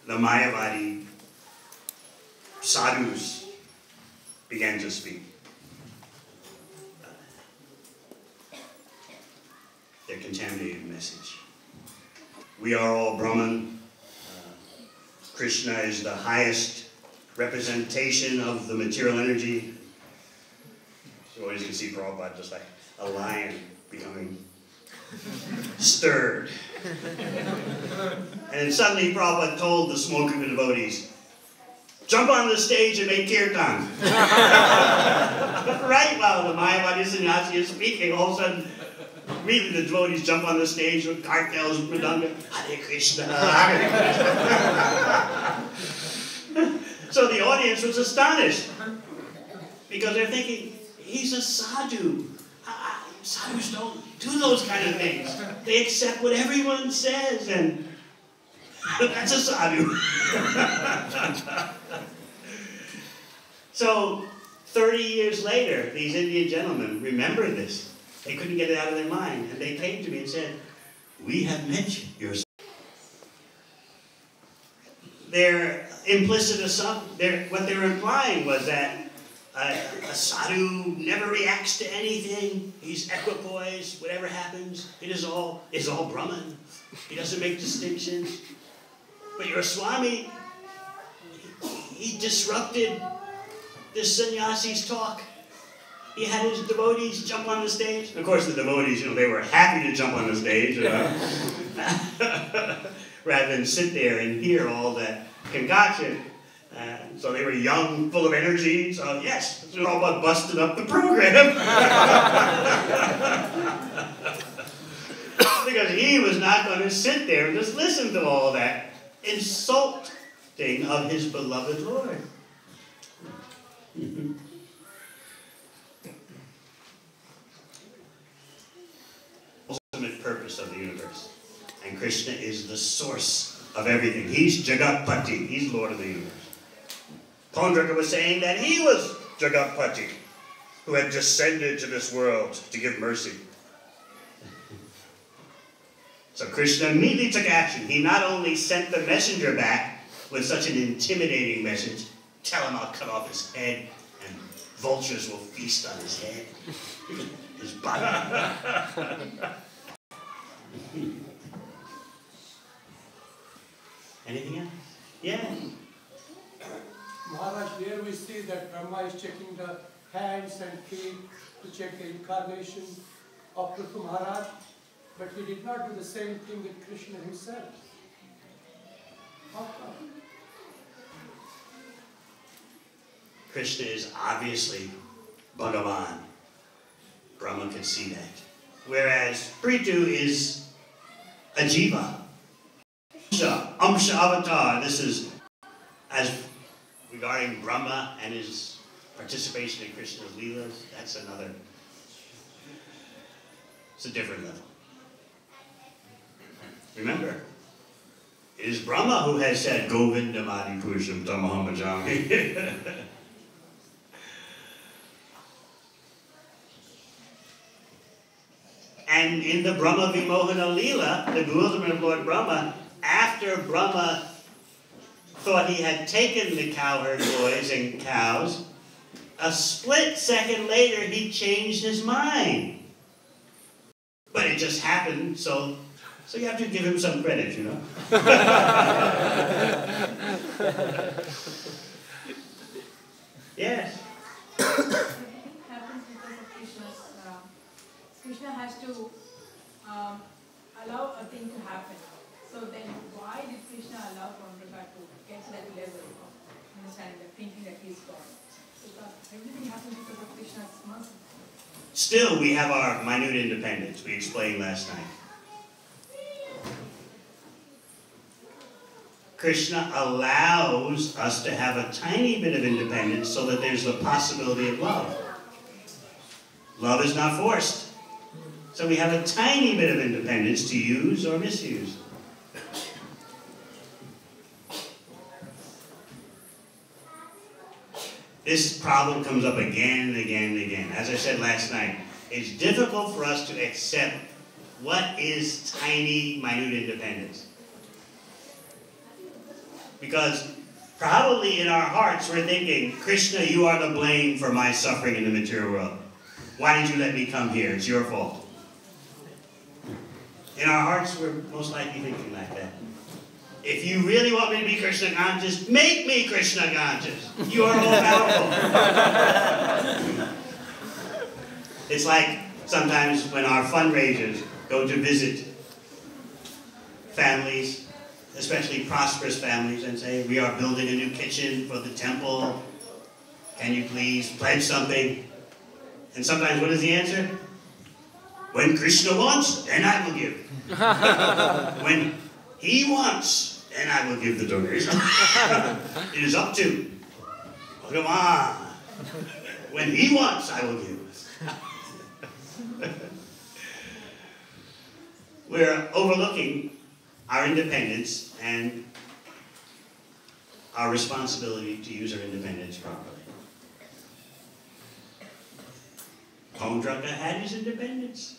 Speaker 1: the Mayavadi sadhus began to speak. Their contaminated message. We are all Brahman. Krishna is the highest representation of the material energy. You always can see Prabhupada just like a lion becoming stirred. And then suddenly Prabhupada told the small group of devotees, jump on the stage and make kirtan. Right while the Mayavadi sannyasi is speaking, all of a sudden, really the devotees jump on the stage with kartels and mridanga. Hare Krishna, Hare Krishna. So the audience was astonished because they're thinking, he's a sadhu. Sadhus don't do those kind of things. They accept what everyone says, and that's a sadhu. So 30 years later, these Indian gentlemen remembered this. They couldn't get it out of their mind. And they came to me and said, we have mentioned your sadhu. Their implicit assumption, what they were implying was that a sadhu never reacts to anything. He's equipoised. Whatever happens, it is all Brahman. He doesn't make distinctions. But your Swami, he disrupted this sannyasi's talk. He had his devotees jump on the stage. Of course, the devotees, they were happy to jump on the stage, rather than sit there and hear all that concoction. So they were young, full of energy. So yes, Prabhupada busted up the program. Because he was not going to sit there and just listen to all that insulting of his beloved Lord. Ultimate purpose of the universe. And Krishna is the source of everything. He's Jagatpati. He's Lord of the universe. Paundraka was saying that he was Jagatpati, who had descended to this world to give mercy. So Krishna immediately took action. He not only sent the messenger back with such an intimidating message, tell him I'll cut off his head and vultures will feast on his head, his body. Anything else? Yeah.
Speaker 8: Maharaj, there we see that Brahma is checking the hands and feet to check the incarnation of Prithu Maharaj, but he did not do the same thing with Krishna himself. How come?
Speaker 1: Krishna is obviously Bhagavan. Brahma could see that. Whereas Prithu is a jiva. Amsha avatar. This is as regarding Brahma and his participation in Krishna's Leelas. That's another. It's a different level. Remember, it is Brahma who has said, Govindam Adi Purusham Tamaham Bhajami. And in the Brahma Vimohana Leela, the bewilderment of Lord Brahma, after Brahma thought he had taken the cowherd boys and cows, a split second later he changed his mind. But it just happened, so you have to give him some credit, you know. Yes.
Speaker 9: Everything happens because of Krishna's. Krishna has to allow a thing to happen. So then, why did Krishna allow Prabhupada to get to that level of understanding, that thinking that he is God? Because everything happens because of Krishna's mercy.
Speaker 1: Still, we have our minute independence. We explained last night. Krishna allows us to have a tiny bit of independence so that there's the possibility of love. Love is not forced. So we have a tiny bit of independence to use or misuse. This problem comes up again and again and again. As I said last night, it's difficult for us to accept what is tiny, minute independence. Because probably in our hearts we're thinking, Krishna, you are to blame for my suffering in the material world. Why did you let me come here? It's your fault. In our hearts we're most likely thinking like that. If you really want me to be Krishna conscious, make me Krishna conscious. You are all powerful. It's like sometimes when our fundraisers go to visit families, especially prosperous families, and say, we are building a new kitchen for the temple. Can you please pledge something? And sometimes what is the answer? When Krishna wants, then I will give. When he wants, then I will give the donation. It is up to. Oh, come on. When he wants, I will give. We're overlooking our independence and our responsibility to use our independence properly. Pondraka had his independence.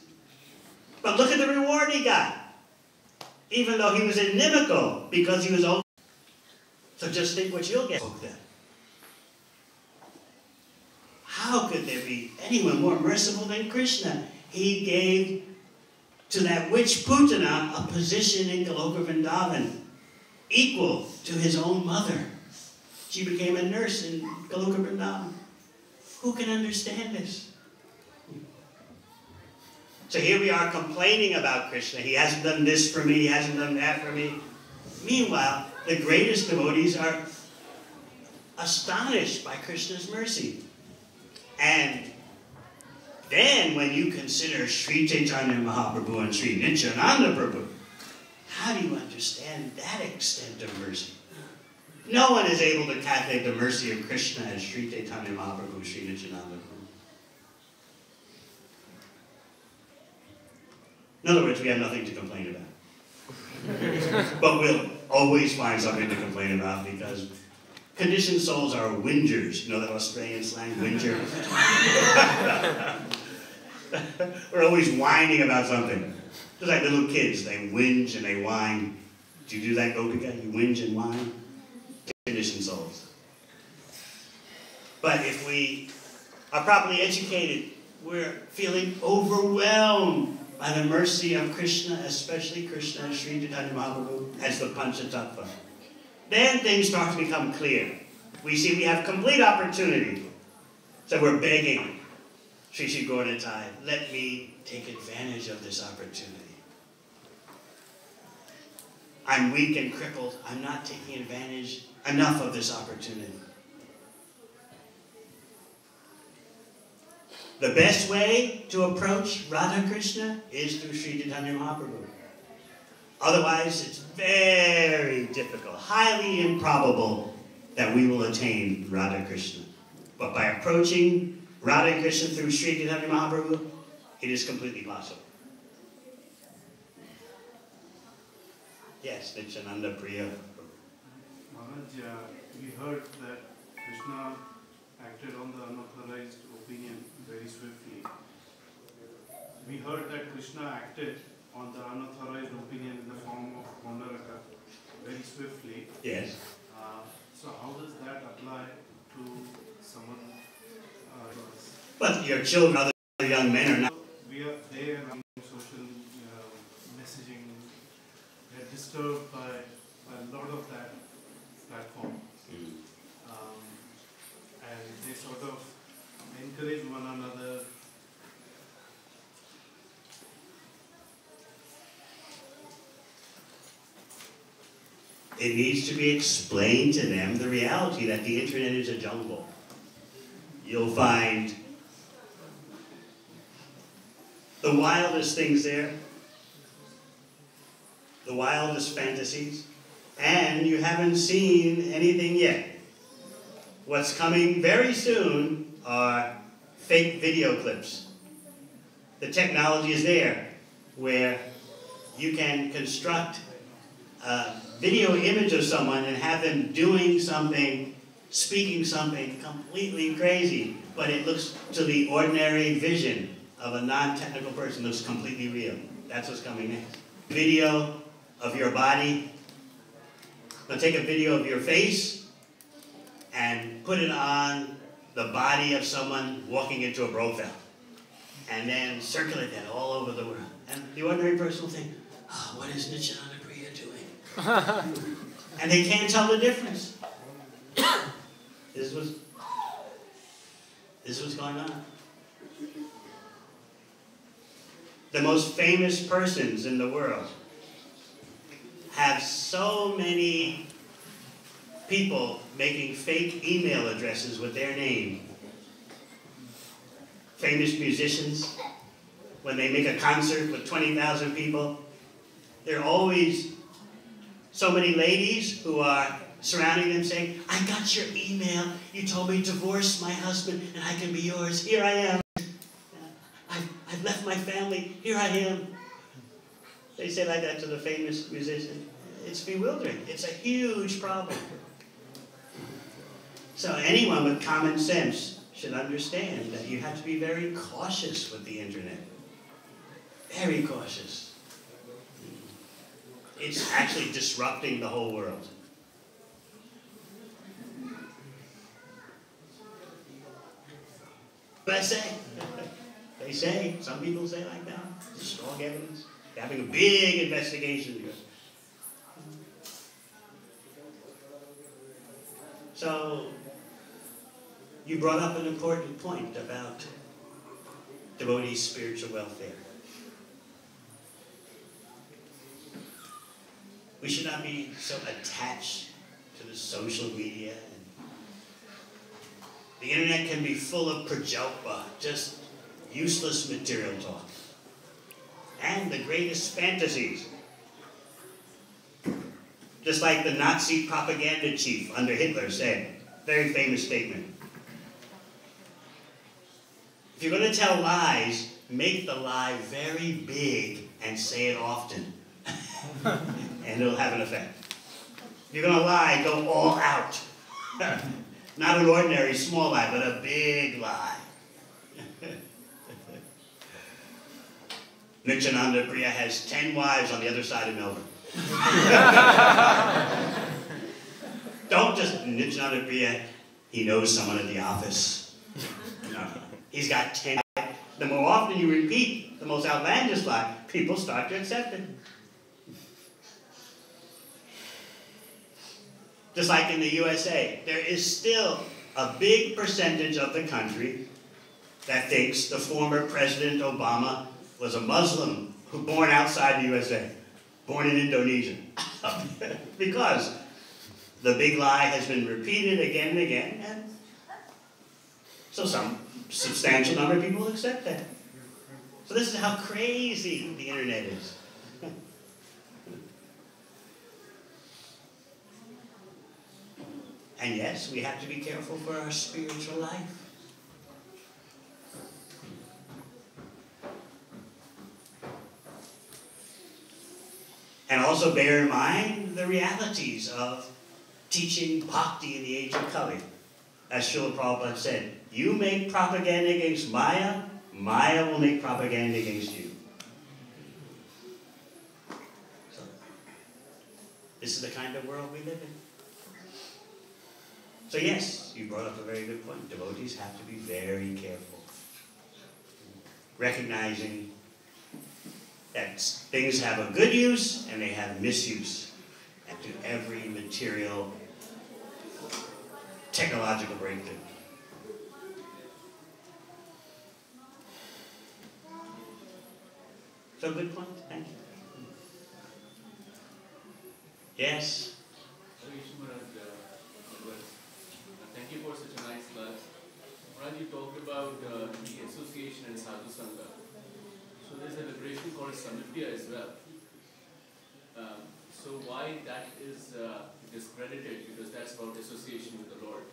Speaker 1: But look at the reward he got. Even though he was inimical because he was old. So just think what you'll get. How could there be anyone more merciful than Krishna? He gave to that witch Putana a position in Goloka Vrindavan equal to his own mother. She became a nurse in Goloka Vrindavan. Who can understand this? So here we are complaining about Krishna. He hasn't done this for me, he hasn't done that for me. Meanwhile, the greatest devotees are astonished by Krishna's mercy. And then when you consider Sri Chaitanya Mahaprabhu and Sri Nityananda Prabhu, how do you understand that extent of mercy? No one is able to calculate the mercy of Krishna as Sri Chaitanya Mahaprabhu, Sri Nityananda Prabhu. In other words, we have nothing to complain about. But we'll always find something to complain about because conditioned souls are whingers. You know that Australian slang, whinger? We're always whining about something. Just like little kids, they whinge and they whine. Do you do that, Gopika? You whinge and whine? Conditioned souls. But if we are properly educated, we're feeling overwhelmed by the mercy of Krishna, especially Krishna and Sri Chaitanya Mahaprabhu as the Panchatattva. Then things start to become clear. We see we have complete opportunity. So we're begging, Sri Sri Gauranitai, let me take advantage of this opportunity. I'm weak and crippled. I'm not taking advantage enough of this opportunity. The best way to approach Radha Krishna is through Sri Chaitanya Mahaprabhu. Otherwise, it's very difficult, highly improbable that we will attain Radha Krishna. But by approaching Radha Krishna through Sri Chaitanya Mahaprabhu, it is completely possible. Yes, Nityananda Priya.
Speaker 10: Maharaj, we heard that Krishna acted on the unauthorized opinion very swiftly. We heard that Krishna acted on the unauthorized opinion in the form of Founder-Acharya very swiftly.
Speaker 1: Yes.
Speaker 10: So how does that apply to someone else?
Speaker 1: But your children, other young men are not.
Speaker 10: We are there on social messaging. We are disturbed by a lot of that platform. And they sort of encourage one another.
Speaker 1: It needs to be explained to them the reality that the internet is a jungle. You'll find the wildest things there, the wildest fantasies, and you haven't seen anything yet. What's coming very soon are fake video clips. The technology is there where you can construct a video image of someone and have them doing something, speaking something completely crazy, but it looks, to the ordinary vision of a non-technical person, looks completely real. That's what's coming next. Video of your body. Now take a video of your face and put it on the body of someone walking into a brothel, and then circulate that all over the world. And the ordinary person will think, oh, what is Nityananda Priya doing? And they can't tell the difference. This is what's going on. The most famous persons in the world have so many people making fake email addresses with their name. Famous musicians, when they make a concert with 20,000 people, there are always so many ladies who are surrounding them saying, I got your email, you told me to divorce my husband and I can be yours, here I am. I've left my family, here I am. They say like that to the famous musician. It's bewildering. It's a huge problem. So anyone with common sense should understand that you have to be very cautious with the internet. Very cautious. It's actually disrupting the whole world. But I say, they say, some people say like that, strong evidence. They're having a big investigation. So, you brought up an important point about devotees' spiritual welfare. We should not be so attached to the social media. The internet can be full of prajalpa, just useless material talk. And the greatest fantasies. Just like the Nazi propaganda chief under Hitler said, very famous statement. If you're going to tell lies, make the lie very big and say it often. And it'll have an effect. If you're going to lie, go all out. Not an ordinary small lie, but a big lie. Nityananda Priya has 10 wives on the other side of Melbourne. Don't just, Nityananda Priya, he knows someone at the office. No, he's got 10. The more often you repeat the most outlandish lie, people start to accept it. Just like in the USA, there is still a big percentage of the country that thinks the former President Obama was a Muslim who born outside the USA, born in Indonesia. Because the big lie has been repeated again and again, and so some substantial number of people will accept that. So this is how crazy the internet is. And yes, we have to be careful for our spiritual life. And also also bear in mind the realities of teaching bhakti in the age of Kali. As Srila Prabhupada said, you make propaganda against Maya, Maya will make propaganda against you. So, this is the kind of world we live in. So yes, you brought up a very good point. Devotees have to be very careful. Recognizing that things have a good use and they have misuse. And to every material, technological breakthrough. So good point, thank you. Yes?
Speaker 11: Thank you for such a nice class. Maharaj, you talked about the association and sadhu sangha. So there's a liberation called samipya as well. So why that is discredited? Because that's about association with the Lord.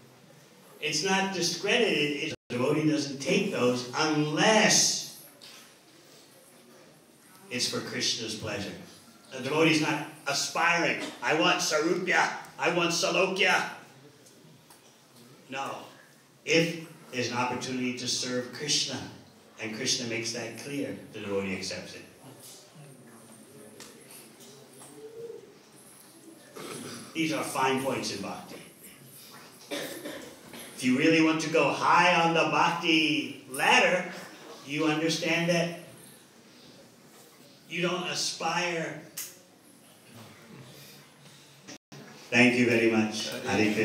Speaker 1: It's not discredited. The devotee doesn't take those unless it's for Krishna's pleasure. The devotee is not aspiring. I want sarupya. I want salokya. No. If there's an opportunity to serve Krishna, and Krishna makes that clear, the devotee accepts it. These are fine points in bhakti. If you really want to go high on the bhakti ladder, you understand that you don't aspire. Thank you very much. Hare Krishna.